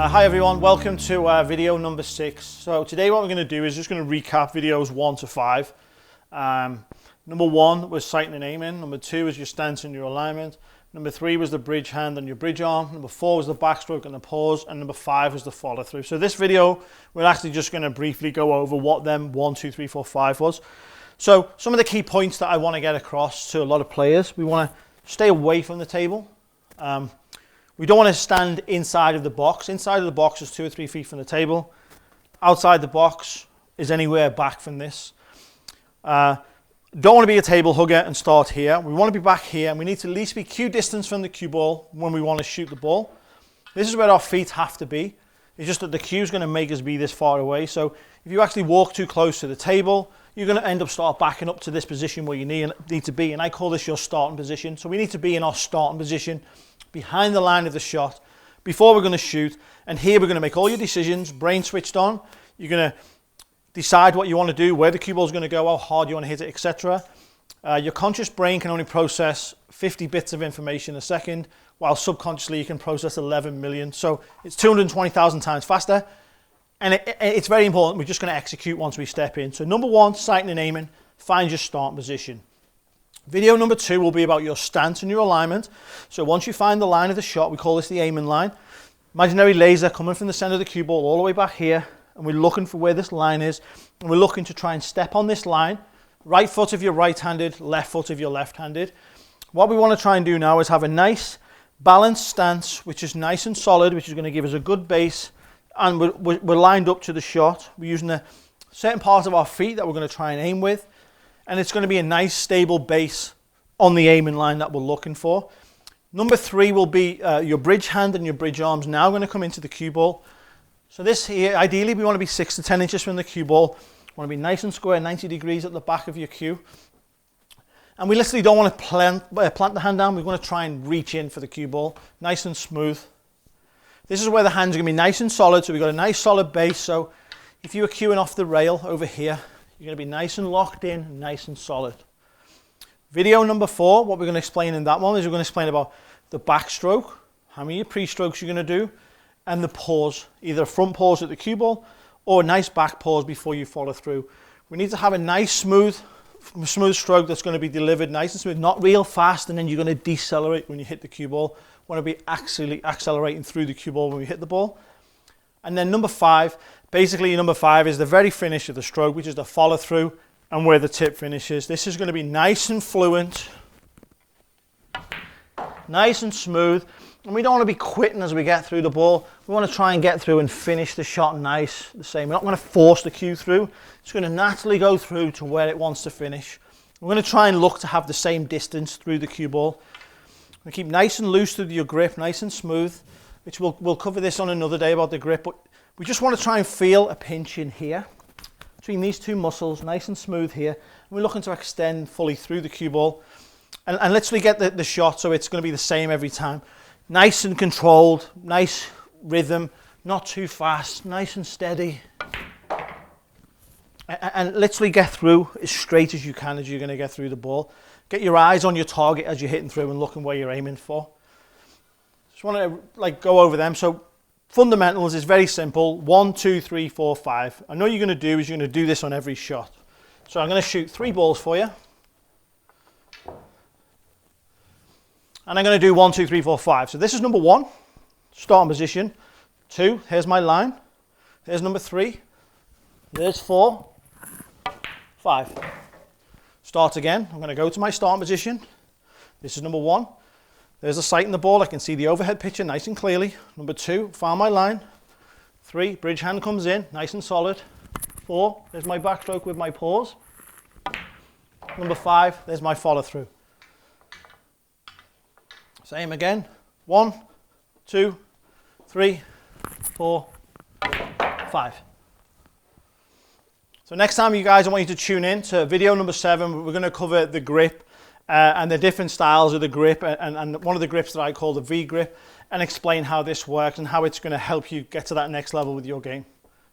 Hi everyone, welcome to video number 6. So today what we're going to do is just going to recap videos 1 to 5. Number 1 was sighting and aiming. Number 2 was your stance and your alignment. Number 3 was the bridge hand and your bridge arm. Number 4 was the backstroke and the pause. And number 5 was the follow through. So this video, we're actually just going to briefly go over what them 1, 2, 3, 4, 5 was. So some of the key points that I want to get across to a lot of players. We want to stay away from the table. We don't want to stand inside of the box. Inside of the box is 2 or 3 feet from the table. Outside the box is anywhere back from this. Don't want to be a table hugger and start here. We want to be back here, and we need to at least be cue distance from the cue ball when we want to shoot the ball. This is where our feet have to be. It's just that the cue is going to make us be this far away. So if you actually walk too close to the table, you're going to end up backing up to this position where you need to be, and I call this your starting position. So we need to be in our starting position behind the line of the shot before we're going to shoot. And here we're going to make all your decisions, brain switched on. You're going to decide what you want to do, where the cue ball is going to go, how hard you want to hit it, etc. Your conscious brain can only process 50 bits of information a second, while subconsciously you can process 11 million. So it's 220,000 times faster. And it's very important. We're just going to execute once we step in. So number 1, sighting and aiming, find your starting position. Video number 2 will be about your stance and your alignment. So once you find the line of the shot, we call this the aiming line. Imaginary laser coming from the center of the cue ball all the way back here, and we're looking for where this line is, and we're looking to try and step on this line. Right foot if you're right-handed, left foot if you're left-handed. What we want to try and do now is have a nice balanced stance, which is nice and solid, which is going to give us a good base, and we're lined up to the shot. We're using a certain part of our feet that we're going to try and aim with. And it's going to be a nice stable base on the aiming line that we're looking for. Number 3 will be your bridge hand and your bridge arms now going to come into the cue ball. So this here, ideally we want to be 6 to 10 inches from the cue ball. We want to be nice and square, 90 degrees at the back of your cue. And we literally don't want to plant the hand down. We want to try and reach in for the cue ball, nice and smooth. This is where the hands are going to be nice and solid. So we've got a nice solid base. So if you were cueing off the rail over here, you're going to be nice and locked in, nice and solid. Video number 4, what we're going to explain in that one is we're going to explain about the backstroke, how many pre-strokes you're going to do, and the pause, either a front pause at the cue ball or a nice back pause before you follow through. We need to have a nice smooth stroke that's going to be delivered nice and smooth, not real fast, and then you're going to decelerate when you hit the cue ball. We want to be actually accelerating through the cue ball when we hit the ball. And then number 5, basically number 5 is the very finish of the stroke, which is the follow through and where the tip finishes. This is going to be nice and fluent, nice and smooth. And we don't want to be quitting as we get through the ball. We want to try and get through and finish the shot nice, the same. We're not going to force the cue through. It's going to naturally go through to where it wants to finish. We're going to try and look to have the same distance through the cue ball. We keep nice and loose through your grip, nice and smooth, which we'll cover this on another day about the grip, but we just want to try and feel a pinch in here between these two muscles, nice and smooth here. And we're looking to extend fully through the cue ball and literally get the shot so it's going to be the same every time. Nice and controlled, nice rhythm, not too fast, nice and steady. And literally get through as straight as you can as you're going to get through the ball. Get your eyes on your target as you're hitting through and looking where you're aiming for. Just want to go over them. So fundamentals is very simple. 1, 2, 3, 4, 5. I know you're going to do is you're going to do this on every shot. So I'm going to shoot 3 balls for you. And I'm going to do 1, 2, 3, 4, 5. So this is number 1, starting position. 2, here's my line. Here's number 3. There's 4, 5. Start again. I'm going to go to my starting position. This is number 1. There's a sight in the ball. I can see the overhead picture nice and clearly. Number 2, found my line. 3, bridge hand comes in, nice and solid. 4, there's my backstroke with my pause. Number 5, there's my follow through. Same again. 1, 2, 3, 4, 5. So next time, you guys, I want you to tune in to video number 7. We're going to cover the grip. And the different styles of the grip, and one of the grips that I call the V grip, and explain how this works and how it's going to help you get to that next level with your game.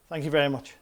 Thank you very much.